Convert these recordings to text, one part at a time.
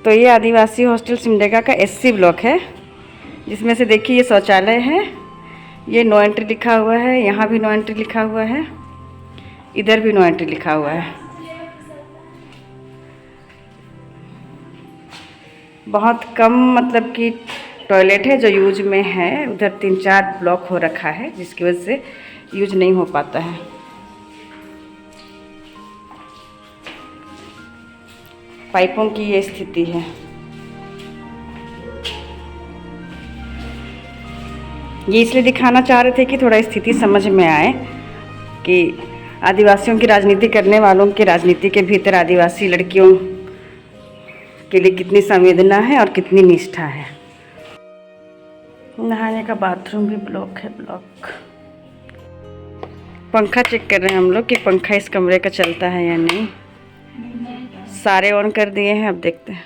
तो ये आदिवासी हॉस्टल सिमडेगा का SC ब्लॉक है, जिसमें से देखिए ये शौचालय है, ये नो एंट्री लिखा हुआ है, यहाँ भी नो एंट्री लिखा हुआ है, इधर भी नो एंट्री लिखा हुआ है। बहुत कम मतलब कि टॉयलेट है जो यूज में है, उधर 3-4 ब्लॉक हो रखा है जिसकी वजह से यूज नहीं हो पाता है। पाइपों की ये स्थिति है। ये इसलिए दिखाना चाह रहे थे कि थोड़ा स्थिति समझ में आए कि आदिवासियों की राजनीति करने वालों की राजनीति के भीतर आदिवासी लड़कियों के लिए कितनी संवेदना है और कितनी निष्ठा है। नहाने का बाथरूम भी ब्लॉक है, ब्लॉक। पंखा चेक कर रहे हैं हम लोग कि पंखा इस कमरे का चलता है या नहीं। सारे ऑन कर दिए हैं, अब देखते हैं।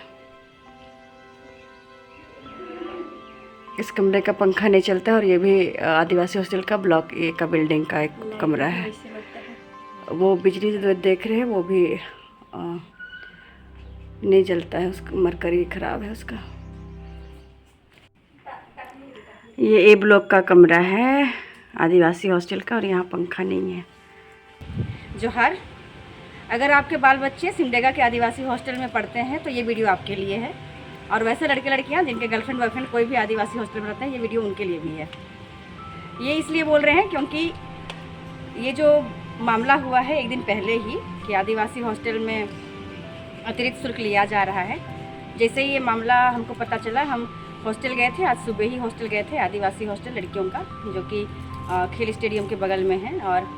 इस कमरे का पंखा नहीं चलता और ये भी आदिवासी हॉस्टल का ब्लॉक ए का बिल्डिंग का एक कमरा है। वो बिजली जो देख रहे हैं वो भी नहीं चलता है, उसका मरकरी खराब है उसका। ये ए ब्लॉक का कमरा है आदिवासी हॉस्टल का और यहाँ पंखा नहीं है। जोहार, अगर आपके बाल बच्चे सिमडेगा के आदिवासी हॉस्टल में पढ़ते हैं तो ये वीडियो आपके लिए है, और वैसे लड़के लड़कियां जिनके गर्लफ्रेंड बॉयफ्रेंड कोई भी आदिवासी हॉस्टल में रहते हैं, ये वीडियो उनके लिए भी है। ये इसलिए बोल रहे हैं क्योंकि ये जो मामला हुआ है एक दिन पहले ही कि आदिवासी हॉस्टल में अतिरिक्त शुल्क लिया जा रहा है। जैसे ही ये मामला हमको पता चला, हम हॉस्टल गए थे, आज सुबह ही हॉस्टल गए थे, आदिवासी हॉस्टल लड़कियों का, जो कि खेल स्टेडियम के बगल में है। और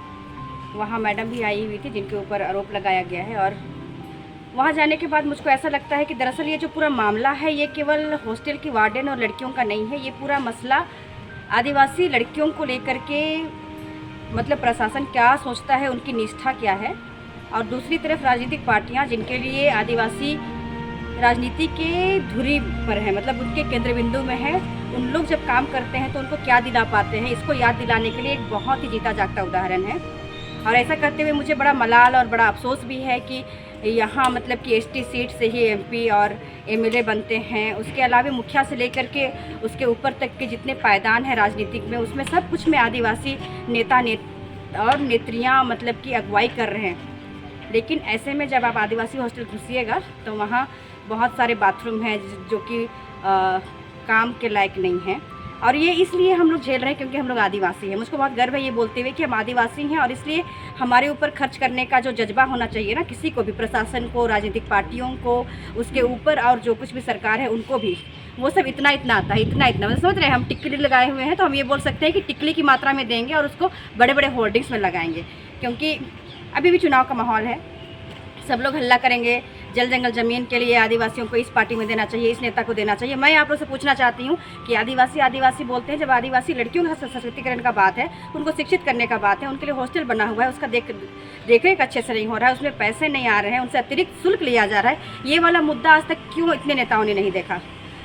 वहाँ मैडम भी आई हुई थी जिनके ऊपर आरोप लगाया गया है। और वहाँ जाने के बाद मुझको ऐसा लगता है कि दरअसल ये जो पूरा मामला है ये केवल हॉस्टल की वार्डन और लड़कियों का नहीं है। ये पूरा मसला आदिवासी लड़कियों को लेकर के, मतलब प्रशासन क्या सोचता है, उनकी निष्ठा क्या है, और दूसरी तरफ राजनीतिक पार्टियाँ जिनके लिए आदिवासी राजनीति के धुरी पर है, मतलब उनके केंद्र बिंदु में है, उन लोग जब काम करते हैं तो उनको क्या दिला पाते हैं, इसको याद दिलाने के लिए एक बहुत ही जीता जागता उदाहरण है। और ऐसा करते हुए मुझे बड़ा मलाल और बड़ा अफसोस भी है कि यहाँ मतलब कि ST सीट से ही MP और MLA बनते हैं। उसके अलावा मुखिया से लेकर के उसके ऊपर तक के जितने पायदान हैं राजनीतिक में, उसमें सब कुछ में आदिवासी नेता और नेत्रियाँ मतलब कि अगुवाई कर रहे हैं। लेकिन ऐसे में जब आप आदिवासी हॉस्टल घुसिएगा तो वहाँ बहुत सारे बाथरूम हैं जो कि काम के लायक नहीं हैं। और ये इसलिए हम लोग झेल रहे हैं क्योंकि हम लोग आदिवासी हैं। मुझको बहुत गर्व है ये बोलते हुए कि हम आदिवासी हैं, और इसलिए हमारे ऊपर खर्च करने का जो जज्बा होना चाहिए ना, किसी को भी, प्रशासन को, राजनीतिक पार्टियों को, उसके ऊपर और जो कुछ भी सरकार है उनको भी, वो सब इतना इतना आता है, इतना इतना। मतलब समझ रहे हैं, हम टिकली लगाए हुए हैं तो हम ये बोल सकते हैं कि टिकली की मात्रा में देंगे और उसको बड़े बड़े होर्डिंग्स में लगाएंगे, क्योंकि अभी भी चुनाव का माहौल है। सब लोग हल्ला करेंगे, जल जंगल ज़मीन के लिए आदिवासियों को इस पार्टी में देना चाहिए, इस नेता को देना चाहिए। मैं आप लोग से पूछना चाहती हूँ कि आदिवासी आदिवासी बोलते हैं, जब आदिवासी लड़कियों का सशक्तिकरण का बात है, उनको शिक्षित करने का बात है, उनके लिए हॉस्टल बना हुआ है, उसका देखरेख अच्छे से नहीं हो रहा है, उसमें पैसे नहीं आ रहे हैं, उनसे अतिरिक्त शुल्क लिया जा रहा है, ये वाला मुद्दा आज तक क्यों इतने नेताओं ने नहीं देखा?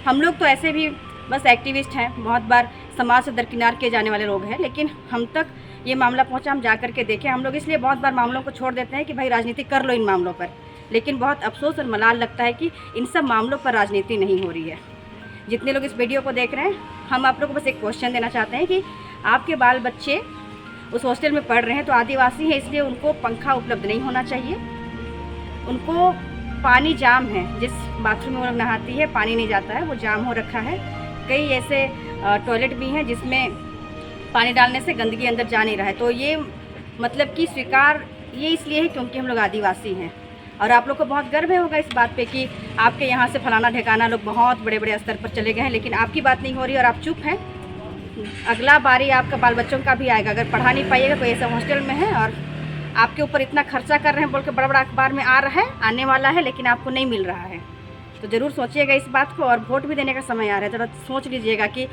हम लोग तो ऐसे भी बस एक्टिविस्ट हैं, बहुत बार समाज से दरकिनार किए जाने वाले लोग हैं, लेकिन हम तक ये मामला पहुँचा, हम जा कर के देखें। हम लोग इसलिए बहुत बार मामलों को छोड़ देते हैं कि भाई राजनीति कर लो इन मामलों पर, लेकिन बहुत अफसोस और मलाल लगता है कि इन सब मामलों पर राजनीति नहीं हो रही है। जितने लोग इस वीडियो को देख रहे हैं, हम आप लोगों को बस एक क्वेश्चन देना चाहते हैं कि आपके बाल बच्चे उस हॉस्टल में पढ़ रहे हैं तो आदिवासी है, इसलिए उनको पंखा उपलब्ध नहीं होना चाहिए, उनको पानी जाम है, जिस बाथरूम में वो लोग नहाती है पानी नहीं जाता है, वो जाम हो रखा है। कई ऐसे टॉयलेट भी हैं जिसमें पानी डालने से गंदगी अंदर जा नहीं रहा है। तो ये मतलब कि स्वीकार ये इसलिए है क्योंकि हम लोग आदिवासी हैं। और आप लोग को बहुत गर्व होगा इस बात पे कि आपके यहाँ से फलाना ठिकाना लोग बहुत बड़े बड़े स्तर पर चले गए हैं, लेकिन आपकी बात नहीं हो रही और आप चुप हैं। अगला बारी आपका बाल बच्चों का भी आएगा, अगर पढ़ा नहीं पाइएगा, कोई ऐसा हॉस्टल में है और आपके ऊपर इतना खर्चा कर रहे हैं बोल के बड़ा बड़ा अखबार में आ रहा है, आने वाला है, लेकिन आपको नहीं मिल रहा है, तो ज़रूर सोचिएगा इस बात को। और वोट भी देने का समय आ रहा है, ज़रा सोच लीजिएगा कि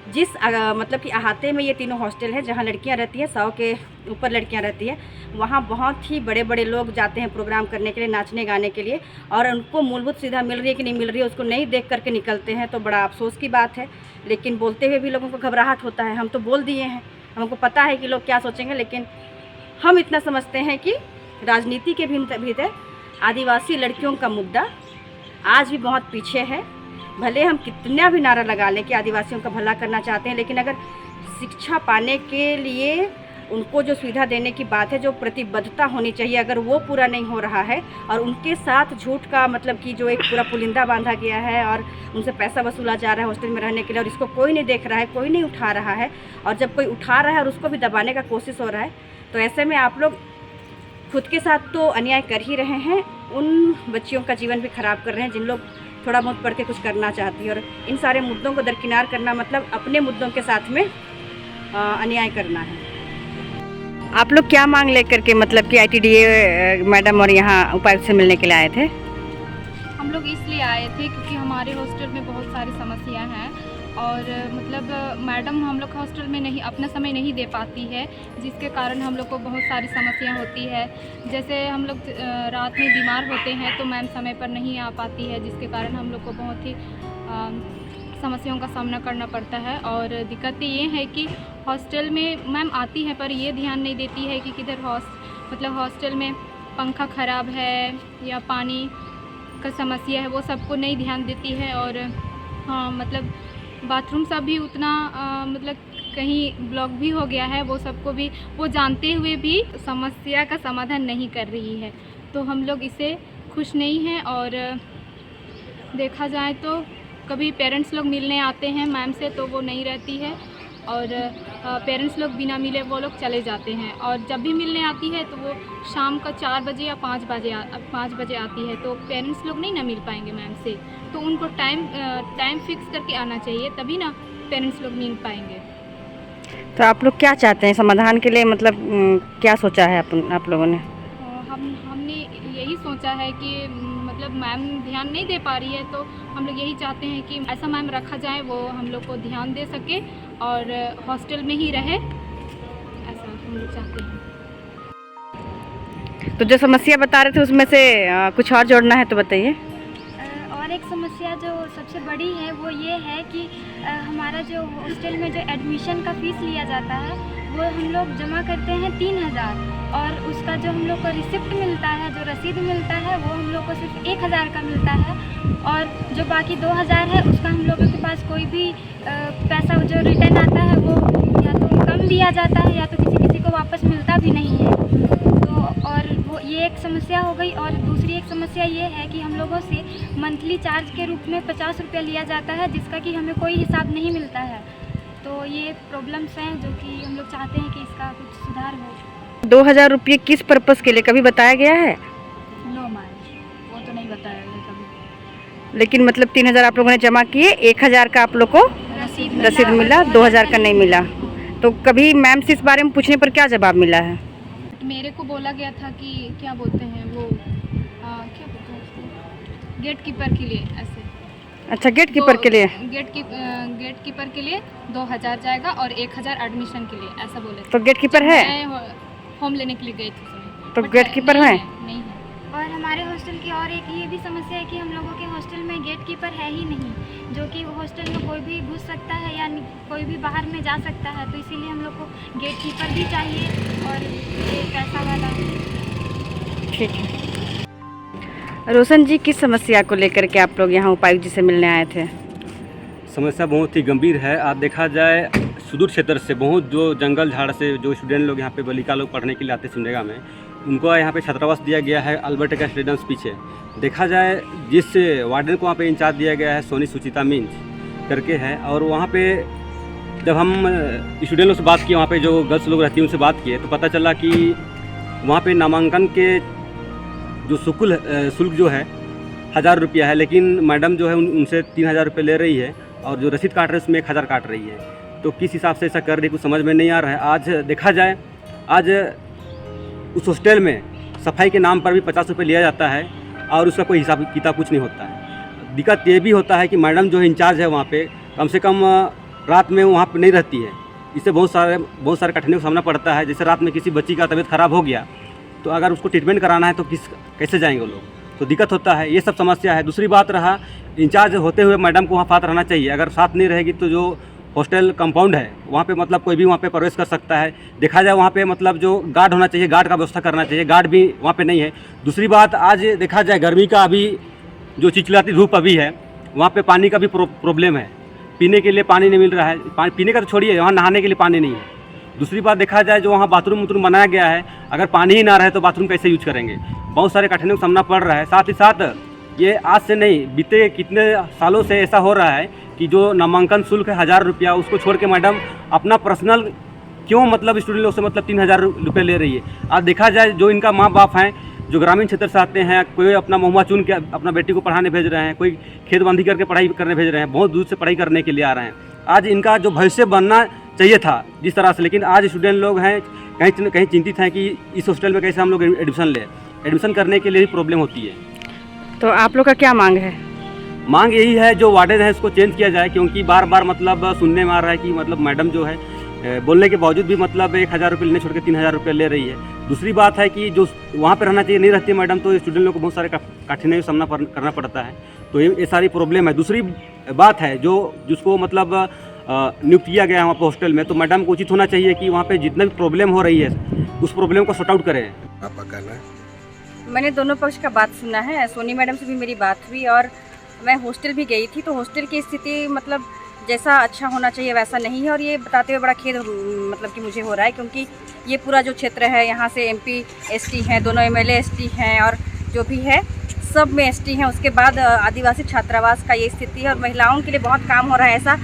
जिस मतलब कि अहाते में ये तीनों हॉस्टल है जहाँ लड़कियाँ रहती हैं, 100 के ऊपर लड़कियाँ रहती हैं, वहाँ बहुत ही बड़े बड़े लोग जाते हैं प्रोग्राम करने के लिए, नाचने गाने के लिए, और उनको मूलभूत सुविधा मिल रही है कि नहीं मिल रही है उसको नहीं देख करके निकलते हैं, तो बड़ा अफसोस की बात है। लेकिन बोलते हुए भी लोगों को घबराहट होता है। हम तो बोल दिए हैं, हमको पता है कि लोग क्या सोचेंगे, लेकिन हम इतना समझते हैं कि राजनीति के भीतर आदिवासी लड़कियों का मुद्दा आज भी बहुत पीछे है। भले हम कितना भी नारा लगा लें कि आदिवासियों का भला करना चाहते हैं, लेकिन अगर शिक्षा पाने के लिए उनको जो सुविधा देने की बात है, जो प्रतिबद्धता होनी चाहिए, अगर वो पूरा नहीं हो रहा है और उनके साथ झूठ का मतलब कि जो एक पूरा पुलिंदा बांधा गया है और उनसे पैसा वसूला जा रहा है हॉस्टल में रहने के लिए, और इसको कोई नहीं देख रहा है, कोई नहीं उठा रहा है, और जब कोई उठा रहा है और उसको भी दबाने का कोशिश हो रहा है, तो ऐसे में आप लोग खुद के साथ तो अन्याय कर ही रहे हैं, उन बच्चियों का जीवन भी खराब कर रहे हैं जिन लोग थोड़ा बहुत पढ़ के कुछ करना चाहती है। और इन सारे मुद्दों को दरकिनार करना मतलब अपने मुद्दों के साथ में अन्याय करना है। आप लोग क्या मांग लेकर के मतलब कि ITDA मैडम और यहाँ उपायुक्त से मिलने के लिए आए थे? हम लोग इसलिए आए थे क्योंकि हमारे हॉस्टल में बहुत सारी समस्याएं हैं और मतलब मैडम हम लोग हॉस्टल में नहीं अपना समय नहीं दे पाती है, जिसके कारण हम लोग को बहुत सारी समस्याएं होती है। जैसे हम लोग रात में बीमार होते हैं तो मैम समय पर नहीं आ पाती है, जिसके कारण हम लोग को बहुत ही समस्याओं का सामना करना पड़ता है। और दिक्कतें ये है कि हॉस्टल में मैम आती है पर ये ध्यान नहीं देती है कि किधर मतलब हॉस्टल में पंखा ख़राब है या पानी का समस्या है, वो सबको नहीं ध्यान देती है। और हाँ मतलब बाथरूम सब भी उतना मतलब कहीं ब्लॉक भी हो गया है, वो सबको भी वो जानते हुए भी समस्या का समाधान नहीं कर रही है। तो हम लोग इससे खुश नहीं हैं। और देखा जाए तो कभी पेरेंट्स लोग मिलने आते हैं मैम से तो वो नहीं रहती है, और पेरेंट्स लोग बिना मिले वो लोग चले जाते हैं, और जब भी मिलने आती है तो वो शाम का 4 बजे या 5 बजे आती है, तो पेरेंट्स लोग नहीं ना मिल पाएंगे मैम से, तो उनको टाइम फिक्स करके आना चाहिए, तभी ना पेरेंट्स लोग मिल पाएंगे। तो आप लोग क्या चाहते हैं समाधान के लिए, मतलब क्या सोचा है आप लोगों ने? हमने यही सोचा है कि मतलब मैम ध्यान नहीं दे पा रही है, तो हम लोग यही चाहते हैं कि ऐसा मैम रखा जाए वो हम लोग को ध्यान दे सके और हॉस्टल में ही रहे, ऐसा हम लोग चाहते हैं। तो जो समस्या बता रहे थे उसमें से कुछ और जोड़ना है तो बताइए। और एक समस्या जो सबसे बड़ी है वो ये है कि हमारा जो हॉस्टल में जो एडमिशन का फ़ीस लिया जाता है वो हम लोग जमा करते हैं 3000, और उसका जो हम लोग को रिसिप्ट मिलता है, जो रसीद मिलता है, वो हम लोग को सिर्फ 1000 का मिलता है, और जो बाकी 2000 है उसका हम लोगों के पास कोई भी पैसा जो रिटर्न आता है वो या तो कम दिया जाता है या तो किसी को वापस मिलता भी नहीं है। तो और वो ये एक समस्या हो गई। और दूसरी एक समस्या ये है कि हम लोगों से मंथली चार्ज के रूप में 50 रुपया लिया जाता है, जिसका कि हमें कोई हिसाब नहीं मिलता है। तो ये प्रॉब्लम्स हैं जो कि हम लोग चाहते हैं कि इसका कुछ सुधार हो। 2000 रुपये किस पर्पज़ के लिए कभी बताया गया है? नो मैम, वो तो नहीं बताया गया कभी। लेकिन मतलब 3000 आप लोगों ने जमा किए, 1000 का आप लोग को रसीद मिला, 2000 का नहीं मिला। तो कभी मैम से इस बारे में पूछने पर क्या जवाब मिला है? मेरे को बोला गया था कि क्या बोलते हैं वो क्या बोलते हैं उसको, गेट कीपर के लिए ऐसे। अच्छा, गेट कीपर के लिए? गेट कीपर के लिए 2000 जाएगा और 1000 एडमिशन के लिए, ऐसा बोले। तो गेट कीपर है? फॉर्म लेने के लिए गई थी उसमें। तो गेट कीपर है? नहीं है। और हमारे हॉस्टल की और एक ये भी समस्या है कि हम लोगों के हॉस्टल में गेट कीपर है ही नहीं, जो कि हॉस्टल में कोई भी घुस सकता है या कोई भी बाहर में जा सकता है। तो इसीलिए हम लोग को गेट कीपर भी चाहिए और एक पैसा वाला। ठीक है। रोशन जी, किस समस्या को लेकर के आप लोग यहाँ उपायुक्त जी से मिलने आए थे? समस्या बहुत ही गंभीर है। आप देखा जाए सुदूर क्षेत्र से बहुत जो जंगल झाड़ से जो स्टूडेंट लोग यहाँ पे बालिका लोग पढ़ने के लिए आते हैं सिमडेगा में, उनको यहाँ पे छात्रावास दिया गया है अल्बर्ट का स्टेडियम पीछे। देखा जाए जिस वार्डन को वहाँ पे इंचार्ज दिया गया है सोनी सुचिता मीन्स करके है, और वहाँ पे जब हम स्टूडेंट लोग से बात किए, वहाँ पे जो गर्ल्स लोग रहती हैं उनसे बात किए, तो पता चला कि वहाँ पे नामांकन के जो शुल्क जो है 1000 रुपया है, लेकिन मैडम जो है उनसे 3000 रुपये ले रही है, और जो रसीद काट रहे हैं उसमें 1000 काट रही है। तो किस हिसाब से ऐसा कर रही है कुछ समझ में नहीं आ रहा है। आज देखा जाए, आज उस हॉस्टल में सफाई के नाम पर भी 50 रुपये लिया जाता है और उसका कोई हिसाब किताब कुछ नहीं होता है। दिक्कत ये भी होता है कि मैडम जो है इंचार्ज है वहाँ पे कम से कम रात में वहाँ पे नहीं रहती है। इससे बहुत सारे कठिनाइयों का सामना पड़ता है। जैसे रात में किसी बच्ची का तबीयत ख़राब हो गया तो अगर उसको ट्रीटमेंट कराना है तो कैसे जाएंगे वो लोग, तो दिक्कत होता है। ये सब समस्या है। दूसरी बात रहा, इंचार्ज होते हुए मैडम को वहाँ साथ रहना चाहिए। अगर साथ नहीं रहेगी तो जो हॉस्टल कंपाउंड है वहाँ पे मतलब कोई भी वहाँ पे प्रवेश कर सकता है। देखा जाए वहाँ पे मतलब जो गार्ड होना चाहिए, गार्ड का व्यवस्था करना चाहिए, गार्ड भी वहाँ पे नहीं है। दूसरी बात, आज देखा जाए गर्मी का अभी जो चिलचिलाती धूप अभी है, वहाँ पे पानी का भी प्रॉब्लम है। पीने के लिए पानी नहीं मिल रहा है, पीने का तो छोड़िए, वहाँ नहाने के लिए पानी नहीं है। दूसरी बात देखा जाए, जो वहाँ बाथरूम वाथरूम बनाया गया है, अगर पानी ही ना रहे तो बाथरूम कैसे यूज करेंगे। बहुत सारे कठिनाइयों का सामना पड़ रहा है। साथ ही साथ ये आज से नहीं, बीते कितने सालों से ऐसा हो रहा है कि जो नामांकन शुल्क है 1000 रुपया, उसको छोड़ के मैडम अपना पर्सनल क्यों मतलब स्टूडेंट लोग से मतलब 3000 रुपये ले रही है। आज देखा जाए, जो इनका माँ बाप हैं, जो ग्रामीण क्षेत्र से आते हैं, कोई अपना महुआ चुन के अपना बेटी को पढ़ाने भेज रहे हैं, कोई खेत बंदी करके पढ़ाई करने भेज रहे हैं, बहुत दूर से पढ़ाई करने के लिए आ रहे हैं। आज इनका जो भविष्य बनना चाहिए था जिस तरह से, लेकिन आज स्टूडेंट लोग हैं कहीं चिंतित हैं कि इस हॉस्टल में कैसे हम लोग एडमिशन लें। एडमिशन करने के लिए भी प्रॉब्लम होती है। तो आप लोग का क्या मांग है? मांग यही है, जो वार्डन है उसको चेंज किया जाए, क्योंकि बार बार मतलब सुनने में आ रहा है कि मतलब मैडम जो है बोलने के बावजूद भी मतलब 1000 रुपये लेने छोड़ के 3000 रुपये ले रही है। दूसरी बात है कि जो वहाँ पर रहना चाहिए नहीं रहती मैडम, तो स्टूडेंट लोग को बहुत सारे कठिनाइयों का सामना करना पड़ता है। तो ये सारी प्रॉब्लम है। दूसरी बात है, जिसको मतलब नियुक्त किया गया है वहाँ पर हॉस्टल में, तो मैडम को उचित होना चाहिए कि वहाँ पे जितना भी प्रॉब्लम हो रही है उस प्रॉब्लम को सॉर्ट आउट करें। आपका कहना है? मैंने दोनों पक्ष का बात सुना है। सोनी मैडम से भी मेरी बात हुई और मैं हॉस्टल भी गई थी, तो हॉस्टल की स्थिति मतलब जैसा अच्छा होना चाहिए वैसा नहीं है। और ये बताते हुए बड़ा खेद मतलब कि मुझे हो रहा है, क्योंकि ये पूरा जो क्षेत्र है, यहाँ से MP ST हैं, दोनों MLA ST हैं और जो भी है सब में ST हैं। उसके बाद आदिवासी छात्रावास का ये स्थिति है और महिलाओं के लिए बहुत काम हो रहा है, ऐसा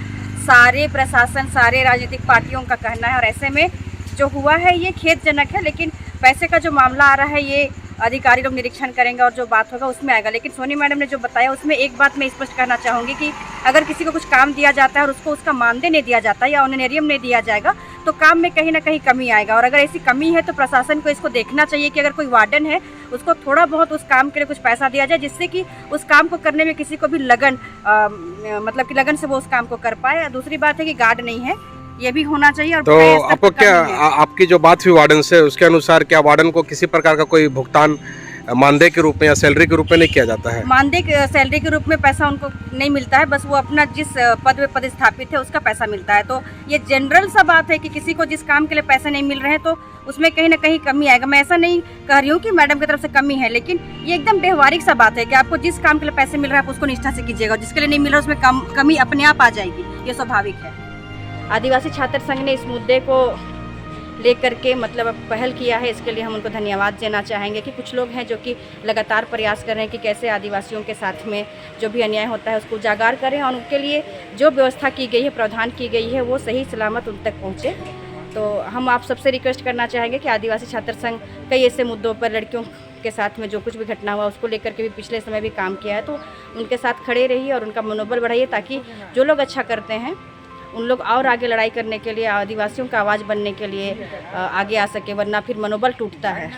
सारे प्रशासन, सारे राजनीतिक पार्टियों का कहना है। और ऐसे में जो हुआ है ये खेदजनक है, लेकिन पैसे का जो मामला आ रहा है ये अधिकारी लोग निरीक्षण करेंगे और जो बात होगा उसमें आएगा। लेकिन सोनी मैडम ने जो बताया उसमें एक बात मैं स्पष्ट करना चाहूँगी कि अगर किसी को कुछ काम दिया जाता है और उसको उसका मानदेय नहीं दिया जाता या ऑनरेरियम नहीं दिया जाएगा, तो काम में कहीं ना कहीं कमी आएगा। और अगर ऐसी कमी है तो प्रशासन को इसको देखना चाहिए कि अगर कोई वार्डन है उसको थोड़ा बहुत उस काम के लिए कुछ पैसा दिया जाए, जिससे कि उस काम को करने में किसी को भी लगन मतलब कि लगन से वो उस काम को कर पाए। दूसरी बात है कि गार्ड नहीं है, ये भी होना चाहिए। और तो आपको क्या आपकी जो बात हुई वार्डन से, उसके अनुसार क्या वार्डन को किसी प्रकार का कोई भुगतान मानदेय के रूप में या सैलरी के रूप में नहीं किया जाता है? मानदेय सैलरी के रूप में पैसा उनको नहीं मिलता है, बस वो अपना जिस पद में पदस्थापित है उसका पैसा मिलता है। तो ये जनरल सा बात है कि किसी को जिस काम के लिए पैसे नहीं मिल रहे हैं तो उसमें कहीं ना कहीं कमी आएगा। मैं ऐसा नहीं कह रही हूँ कि मैडम की तरफ से कमी है, लेकिन ये एकदम व्यवहारिक सा बात है कि आपको जिस काम के लिए पैसे मिल रहा है आप उसको निष्ठा से कीजिएगा, जिसके लिए नहीं मिल रहा है उसमें कमी अपने आप आ जाएगी, ये स्वाभाविक है। आदिवासी छात्र संघ ने इस मुद्दे को लेकर के मतलब पहल किया है, इसके लिए हम उनको धन्यवाद देना चाहेंगे कि कुछ लोग हैं जो कि लगातार प्रयास कर रहे हैं कि कैसे आदिवासियों के साथ में जो भी अन्याय होता है उसको उजागर करें और उनके लिए जो व्यवस्था की गई है, प्रावधान की गई है, वो सही सलामत उन तक पहुँचे। तो हम आप सबसे रिक्वेस्ट करना चाहेंगे कि आदिवासी छात्र संघ कई ऐसे मुद्दों पर लड़कियों के साथ में जो कुछ भी घटना हुआ उसको लेकर के भी पिछले समय भी काम किया है, तो उनके साथ खड़े रहिए और उनका मनोबल बढ़ाइए, ताकि जो लोग अच्छा करते हैं उन लोग और आगे लड़ाई करने के लिए, आदिवासियों का आवाज़ बनने के लिए आगे आ सके, वरना फिर मनोबल टूटता है।